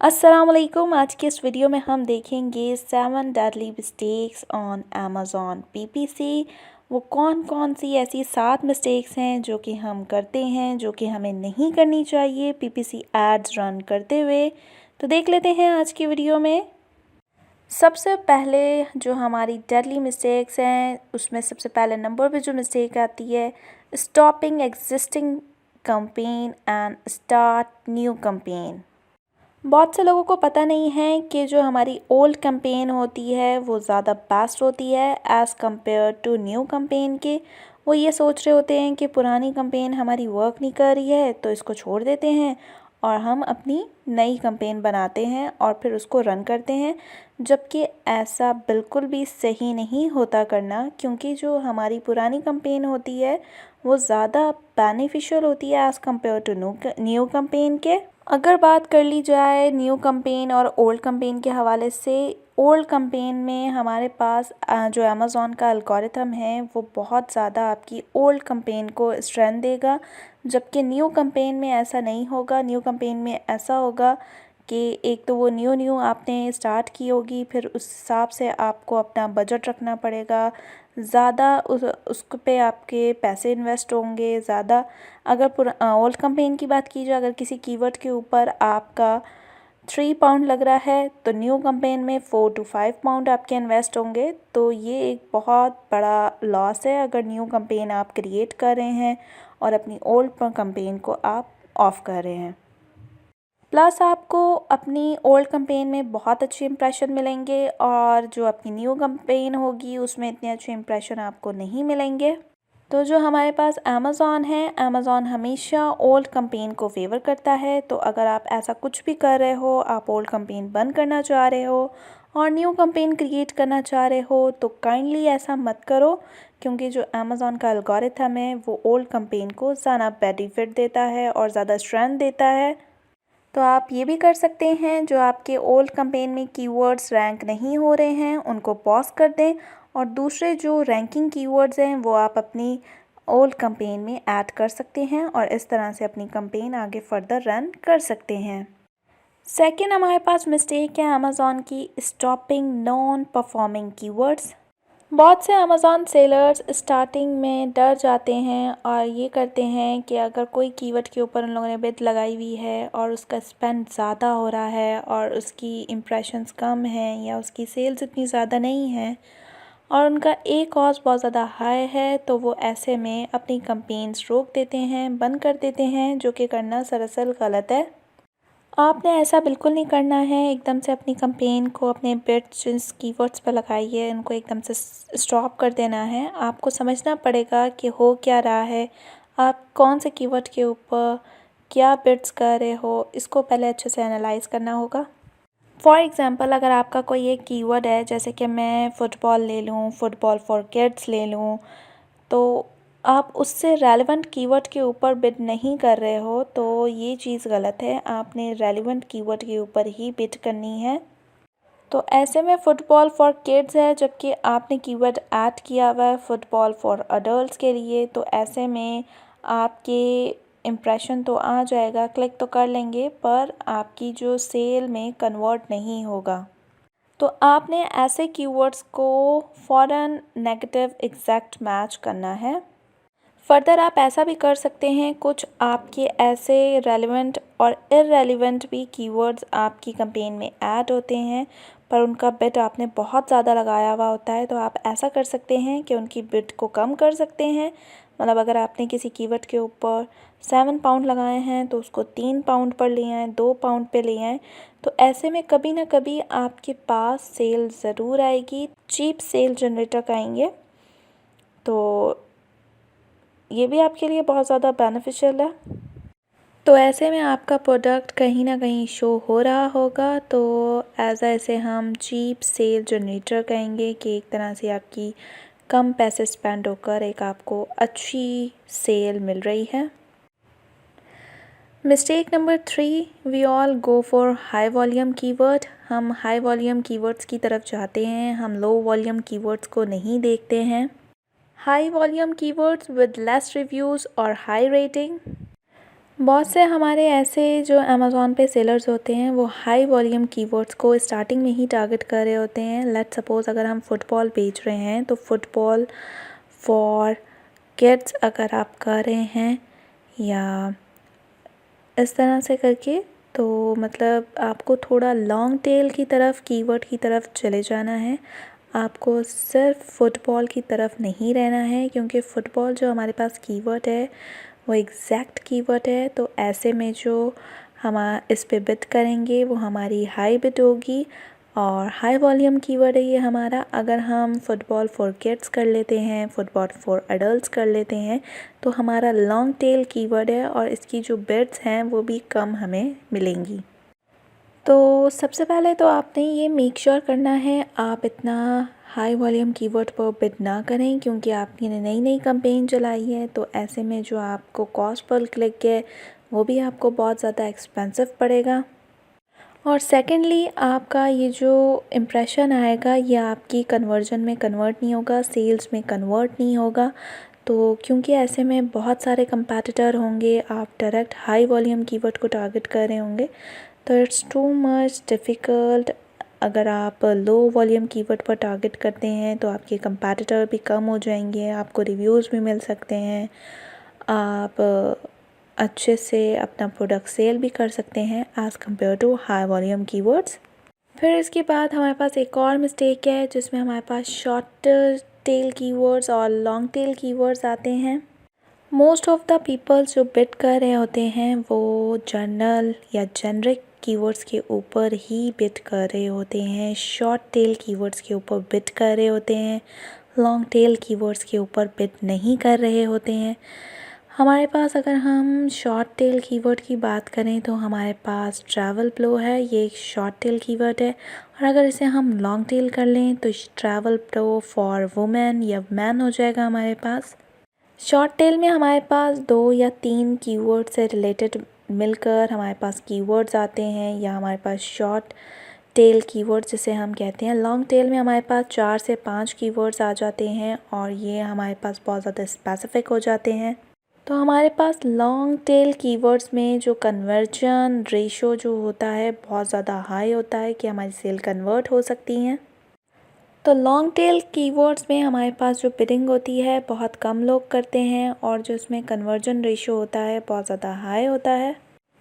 अस्सलाम वालेकुम। आज के इस वीडियो में हम देखेंगे 7 deadly mistakes on Amazon PPC. वो कौन कौन सी ऐसी 7 मिस्टेक्स हैं जो कि हम करते हैं, जो कि हमें नहीं करनी चाहिए पीपीसी एड्स रन करते हुए। तो देख लेते हैं आज की वीडियो में। सबसे पहले जो हमारी डेडली मिस्टेक्स हैं उसमें सबसे पहले नंबर पे जो मिस्टेक आती है, stopping existing campaign and start new campaign. बहुत से लोगों को पता नहीं है कि जो हमारी ओल्ड कैंपेन होती है वो ज़्यादा बेस्ट होती है as compare to new campaign के। वो ये सोच रहे होते हैं कि पुरानी कैंपेन हमारी वर्क नहीं कर रही है तो इसको छोड़ देते हैं और हम अपनी नई कैंपेन बनाते हैं और फिर उसको रन करते हैं, जबकि ऐसा बिल्कुल भी सही नहीं होता करना, क्योंकि जो हमारी पुरानी कैंपेन होती है वो ज़्यादा बेनिफिशियल होती है as compare to new campaign के। अगर बात कर ली जाए न्यू कैंपेन और ओल्ड कैंपेन के हवाले से, ओल्ड कैंपेन में हमारे पास जो अमेज़ॉन का एल्गोरिथम है वो बहुत ज़्यादा आपकी ओल्ड कैंपेन को स्ट्रेंथ देगा, जबकि न्यू कैंपेन में ऐसा नहीं होगा। न्यू कैंपेन में ऐसा होगा कि एक तो वो न्यू आपने स्टार्ट की होगी, फिर उस हिसाब से आपको अपना बजट रखना पड़ेगा, ज़्यादा उस पे आपके पैसे इन्वेस्ट होंगे ज़्यादा। अगर ओल्ड कैंपेन की बात की जाए, अगर किसी कीवर्ड के ऊपर आपका 3 पाउंड लग रहा है तो न्यू कैंपेन में 4 to 5 पाउंड आपके इन्वेस्ट होंगे। तो ये एक बहुत बड़ा लॉस है अगर न्यू कैंपेन आप क्रिएट कर रहे हैं और अपनी ओल्ड कैंपेन को आप ऑफ कर रहे हैं। प्लस आपको अपनी ओल्ड कैंपेन में बहुत अच्छे इंप्रेशन मिलेंगे और जो आपकी न्यू कैंपेन होगी उसमें इतने अच्छे इंप्रेशन आपको नहीं मिलेंगे। तो जो हमारे पास अमेज़ॉन है, अमेज़ॉन हमेशा ओल्ड कैंपेन को फेवर करता है। तो अगर आप ऐसा कुछ भी कर रहे हो, आप ओल्ड कैंपेन बंद करना चाह रहे हो और न्यू कैंपेन क्रिएट करना चाह रहे हो, तो काइंडली ऐसा मत करो, क्योंकि जो अमेज़ॉन का एल्गोरिथम है वो ओल्ड कैंपेन को ज़्यादा बेनिफिट देता है और ज़्यादा स्ट्रेंथ देता है। तो आप ये भी कर सकते हैं, जो आपके ओल्ड कैंपेन में कीवर्ड्स रैंक नहीं हो रहे हैं उनको पॉज कर दें और दूसरे जो रैंकिंग कीवर्ड्स हैं वो आप अपनी ओल्ड कैंपेन में ऐड कर सकते हैं और इस तरह से अपनी कैंपेन आगे फर्दर रन कर सकते हैं। सेकंड हमारे पास मिस्टेक है अमेज़ॉन की, स्टॉपिंग नॉन परफॉर्मिंग कीवर्ड्स। बहुत से अमेज़ॉन सेलर्स स्टार्टिंग में डर जाते हैं और ये करते हैं कि अगर कोई कीवर्ड के ऊपर उन लोगों ने बिड लगाई हुई है और उसका स्पेंड ज़्यादा हो रहा है और उसकी इम्प्रेशंस कम हैं या उसकी सेल्स इतनी ज़्यादा नहीं है और उनका ए कॉस्ट बहुत ज़्यादा हाई है, तो वो ऐसे में अपनी कैंपेन्स रोक देते हैं, बंद कर देते हैं, जो कि करना दरअसल गलत है। आपने ऐसा बिल्कुल नहीं करना है। एकदम से अपनी कैंपेन को अपने बिड्स जिस कीवर्ड्स पर लगाई है उनको एकदम से स्टॉप कर देना है। आपको समझना पड़ेगा कि हो क्या रहा है, आप कौन से कीवर्ड के ऊपर क्या बिड्स कर रहे हो, इसको पहले अच्छे से एनालाइज करना होगा। फॉर एग्ज़ाम्पल, अगर आपका कोई एक कीवर्ड है, जैसे कि मैं फ़ुटबॉल ले लूँ, फ़ुटबॉल फॉर किड्स ले लूँ, तो आप उससे रेलेवेंट कीवर्ड के ऊपर बिड नहीं कर रहे हो, तो ये चीज़ गलत है। आपने रेलेवेंट कीवर्ड के ऊपर ही बिड करनी है। तो ऐसे में फ़ुटबॉल फॉर किड्स है, जबकि आपने कीवर्ड ऐड किया हुआ है फ़ुटबॉल फॉर अडल्ट्स के लिए, तो ऐसे में आपके इम्प्रेशन तो आ जाएगा, क्लिक तो कर लेंगे, पर आपकी जो सेल में कन्वर्ट नहीं होगा। तो आपने ऐसे कीवर्ड्स को फ़ौरन नेगेटिव एग्जैक्ट मैच करना है। फर्दर आप ऐसा भी कर सकते हैं, कुछ आपके ऐसे रेलेवेंट और इररेलेवेंट भी कीवर्ड्स आपकी कैंपेन में ऐड होते हैं, पर उनका बिड आपने बहुत ज़्यादा लगाया हुआ होता है। तो आप ऐसा कर सकते हैं कि उनकी बिड को कम कर सकते हैं। मतलब अगर आपने किसी कीवर्ड के ऊपर 7 पाउंड लगाए हैं तो उसको 3 पाउंड पर ले आएँ, 2 पाउंड पे ले आएँ। तो ऐसे में कभी ना कभी आपके पास सेल ज़रूर आएगी, चीप सेल जनरेटर आएंगे। तो ये भी आपके लिए बहुत ज़्यादा बेनिफिशियल है। तो ऐसे में आपका प्रोडक्ट कहीं ना कहीं शो हो रहा होगा, तो ऐसे हम चीप सेल जनरेटर कहेंगे कि एक तरह से आपकी कम पैसे स्पेंड होकर एक आपको अच्छी सेल मिल रही है। Mistake number 3, we all go for high volume keyword. हम हाई वॉल्यूम कीवर्ड्स की तरफ जाते हैं, हम लो वॉल्यूम कीवर्ड्स को नहीं देखते हैं। High volume keywords with less reviews और हाई रेटिंग। बहुत से हमारे ऐसे जो अमेज़ॉन पे सेलर्स होते हैं वो हाई वॉल्यूम कीवर्ड्स को स्टार्टिंग में ही टारगेट कर रहे होते हैं। लेट्स सपोज़ अगर हम फुटबॉल बेच रहे हैं तो फुटबॉल फॉर किड्स अगर आप कर रहे हैं या इस तरह से करके, तो मतलब आपको थोड़ा लॉन्ग टेल की तरफ, कीवर्ड की तरफ चले जाना है। आपको सिर्फ फुटबॉल की तरफ नहीं रहना है, क्योंकि फ़ुटबॉल जो हमारे पास कीवर्ड है वो एग्जैक्ट कीवर्ड है। तो ऐसे में जो हम इस पे बिड करेंगे वो हमारी हाई बिड होगी और हाई वॉल्यूम कीवर्ड है ये हमारा। अगर हम फुटबॉल फॉर किड्स कर लेते हैं, फुटबॉल फॉर एडल्ट्स कर लेते हैं, तो हमारा लॉन्ग टेल कीवर्ड है और इसकी जो बिड्स हैं वो भी कम हमें मिलेंगी। तो सबसे पहले तो आपने ये मेक श्योर करना है आप इतना हाई वॉल्यूम कीवर्ड पर बिड ना करें, क्योंकि आपने नई नई कैंपेन चलाई है। तो ऐसे में जो आपको कॉस्ट पर क्लिक है वो भी आपको बहुत ज़्यादा एक्सपेंसिव पड़ेगा। और सेकेंडली आपका ये जो इम्प्रेशन आएगा ये आपकी कन्वर्जन में कन्वर्ट नहीं होगा, सेल्स में कन्वर्ट नहीं होगा। तो क्योंकि ऐसे में बहुत सारे कंपैटिटर होंगे, आप डायरेक्ट हाई वॉल्यूम कीवर्ड को टारगेट कर रहे होंगे, तो इट्स टू मच डिफ़िकल्ट। अगर आप लो वॉल्यूम कीवर्ड पर टारगेट करते हैं तो आपके कंपैटिटर भी कम हो जाएंगे, आपको रिव्यूज़ भी मिल सकते हैं, आप अच्छे से अपना प्रोडक्ट सेल भी कर सकते हैं as compare to high volume keywords. फिर इसके बाद हमारे पास एक और मिस्टेक है जिसमें हमारे पास शॉर्ट टेल कीवर्ड्स और लॉन्ग टेल कीवर्ड्स आते हैं। मोस्ट ऑफ द पीपल्स जो बिड कर रहे होते हैं वो जनरल या जेनरिक कीवर्ड्स के ऊपर ही बिड कर रहे होते हैं, शॉर्ट टेल कीवर्ड्स के ऊपर बिड कर रहे होते हैं, लॉन्ग टेल कीवर्ड्स के ऊपर बिड नहीं कर रहे होते हैं। हमारे पास अगर हम शॉर्ट टेल कीवर्ड की बात करें तो हमारे पास ट्रैवल प्लो है, ये एक शॉर्ट टेल कीवर्ड है। और अगर इसे हम लॉन्ग टेल कर लें तो ट्रैवल प्लो फॉर वुमेन या मैन हो जाएगा हमारे पास। शॉर्ट टेल में हमारे पास 2 या 3 कीवर्ड से रिलेटेड मिलकर हमारे पास कीवर्ड्स आते हैं, या हमारे पास शॉर्ट टेल कीवर्ड्स जिसे हम कहते हैं। लॉन्ग टेल में हमारे पास 4 से 5 कीवर्ड्स आ जाते हैं और ये हमारे पास बहुत ज़्यादा स्पेसिफिक हो जाते हैं। तो हमारे पास लॉन्ग टेल कीवर्ड्स में जो कन्वर्जन रेशो जो होता है बहुत ज़्यादा हाई होता है कि हमारी सेल कन्वर्ट हो सकती हैं। तो लॉन्ग टेल कीवर्ड्स में हमारे पास जो बिडिंग होती है बहुत कम लोग करते हैं और जो उसमें कन्वर्जन रेशो होता है बहुत ज़्यादा हाई होता है।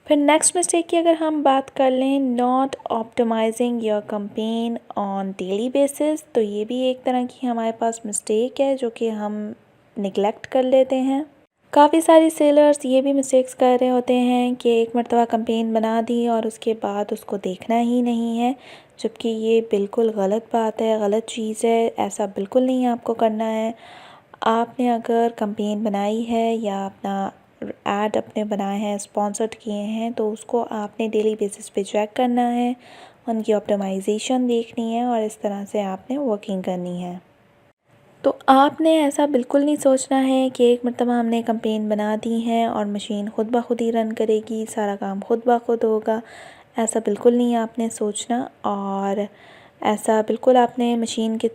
फिर नेक्स्ट मिस्टेक की अगर हम बात कर लें, not optimising your campaign on daily basis, तो ये भी एक तरह की हमारे पास मिस्टेक है जो कि हम निगलेक्ट कर लेते हैं। काफ़ी सारी सेलर्स ये भी मिस्टेक्स कर रहे होते हैं कि एक मरतबा कैंपेन बना दी और उसके बाद उसको देखना ही नहीं है, जबकि ये बिल्कुल गलत बात है, गलत चीज़ है। ऐसा बिल्कुल नहीं आपको करना है। आपने अगर कैंपेन बनाई है या अपना ऐड अपने बनाए हैं, स्पॉन्सर्ड किए हैं, तो उसको आपने डेली बेसिस पे चेक करना है, उनकी ऑप्टिमाइजेशन देखनी है और इस तरह से आपने वर्किंग करनी है। तो आपने ऐसा बिल्कुल नहीं सोचना है कि एक मरतबा हमने कैंपेन बना दी है और मशीन खुद ब खुद ही रन करेगी, सारा काम खुद ब खुद होगा। ऐसा बिल्कुल नहीं आपने सोचना, और ऐसा बिल्कुल आपने मशीन के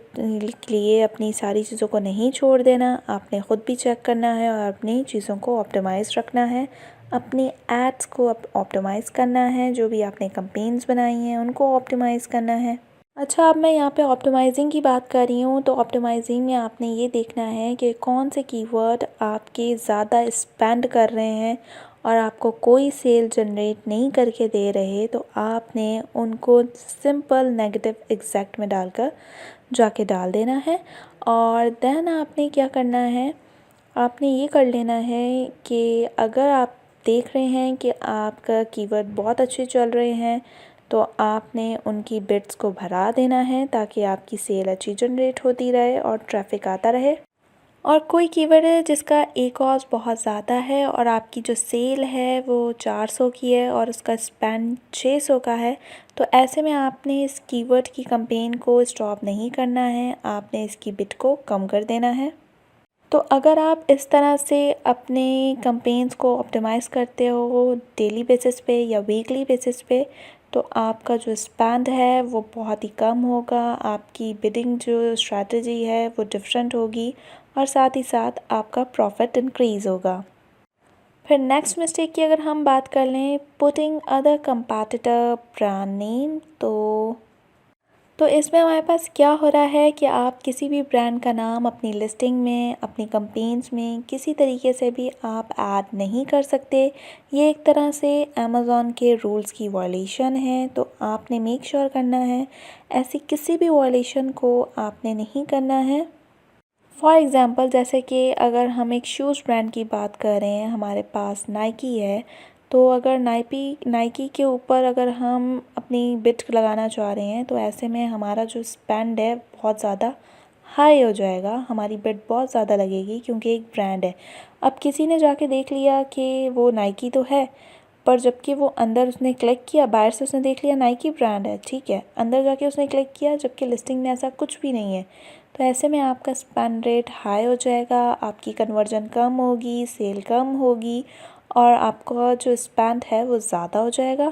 लिए अपनी सारी चीज़ों को नहीं छोड़ देना। आपने ख़ुद भी चेक करना है और अपनी चीज़ों को ऑप्टिमाइज़ रखना है, अपनी एड्स को ऑप्टिमाइज़ करना है, जो भी आपने कैंपेन्स बनाई हैं उनको ऑप्टिमाइज़ करना है। अच्छा, अब मैं यहाँ पे ऑप्टिमाइज़िंग की बात कर रही हूँ, तो ऑप्टिमाइज़िंग में आपने ये देखना है कि कौन से कीवर्ड आपके ज़्यादा स्पेंड कर रहे हैं और आपको कोई सेल जनरेट नहीं करके दे रहे, तो आपने उनको सिंपल नेगेटिव एग्जैक्ट में डालकर जाके डाल देना है। और देन आपने क्या करना है, आपने ये कर लेना है कि अगर आप देख रहे हैं कि आपका कीवर्ड बहुत अच्छे चल रहे हैं, तो आपने उनकी बिड्स को भरा देना है ताकि आपकी सेल अच्छी जनरेट होती रहे और ट्रैफिक आता रहे। और कोई कीवर्ड है जिसका ACoS बहुत ज़्यादा है और आपकी जो सेल है वो 400 की है और उसका स्पेंड 600 का है, तो ऐसे में आपने इस कीवर्ड की कैंपेन को स्टॉप नहीं करना है, आपने इसकी बिड को कम कर देना है। तो अगर आप इस तरह से अपने कैंपेन्स को ऑप्टिमाइज़ करते हो डेली बेसिस पे या वीकली बेसिस पे, तो आपका जो स्पेंड है वो बहुत ही कम होगा, आपकी बिडिंग जो स्ट्रैटेजी है वो डिफरेंट होगी और साथ ही साथ आपका प्रॉफिट इंक्रीज़ होगा। फिर नेक्स्ट मिस्टेक की अगर हम बात कर लें, पुटिंग अदर कंपैटिटर ब्रांड नेम, तो इसमें हमारे पास क्या हो रहा है कि आप किसी भी ब्रांड का नाम अपनी लिस्टिंग में, अपनी कैंपेन्स में किसी तरीके से भी आप ऐड नहीं कर सकते। ये एक तरह से अमेज़ॉन के रूल्स की वायलेशन है, तो आपने मेक श्योर करना है ऐसी किसी भी वायलेशन को आपने नहीं करना है। फॉर एग्ज़ाम्पल, जैसे कि अगर हम एक शूज़ ब्रांड की बात कर रहे हैं, हमारे पास नाइकी है, तो अगर नाइकी के ऊपर अगर हम अपनी बिड लगाना चाह रहे हैं, तो ऐसे में हमारा जो स्पेंड है बहुत ज़्यादा हाई हो जाएगा, हमारी बिड बहुत ज़्यादा लगेगी क्योंकि एक ब्रांड है। अब किसी ने जाके देख लिया कि वो नाइकी तो है, पर जबकि वो अंदर उसने क्लिक किया, बाहर से उसने देख लिया नाइकी ब्रांड है, ठीक है, अंदर जाके उसने क्लिक किया जबकि लिस्टिंग में ऐसा कुछ भी नहीं है, तो ऐसे में आपका स्पेंड रेट हाई हो जाएगा, आपकी कन्वर्जन कम होगी, सेल कम होगी और आपका जो स्पेंड है वो ज़्यादा हो जाएगा।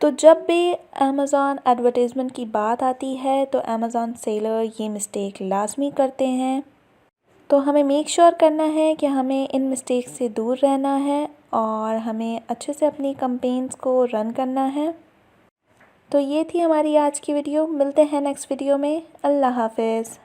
तो जब भी अमेज़ॉन एडवर्टाइजमेंट की बात आती है तो अमेज़ॉन सेलर ये मिस्टेक लाजमी करते हैं, तो हमें मेक श्योर करना है कि हमें इन मिस्टेक से दूर रहना है और हमें अच्छे से अपनी कैंपेन्स को रन करना है। तो ये थी हमारी आज की वीडियो, मिलते हैं नेक्स्ट वीडियो में। अल्लाह हाफ़िज़।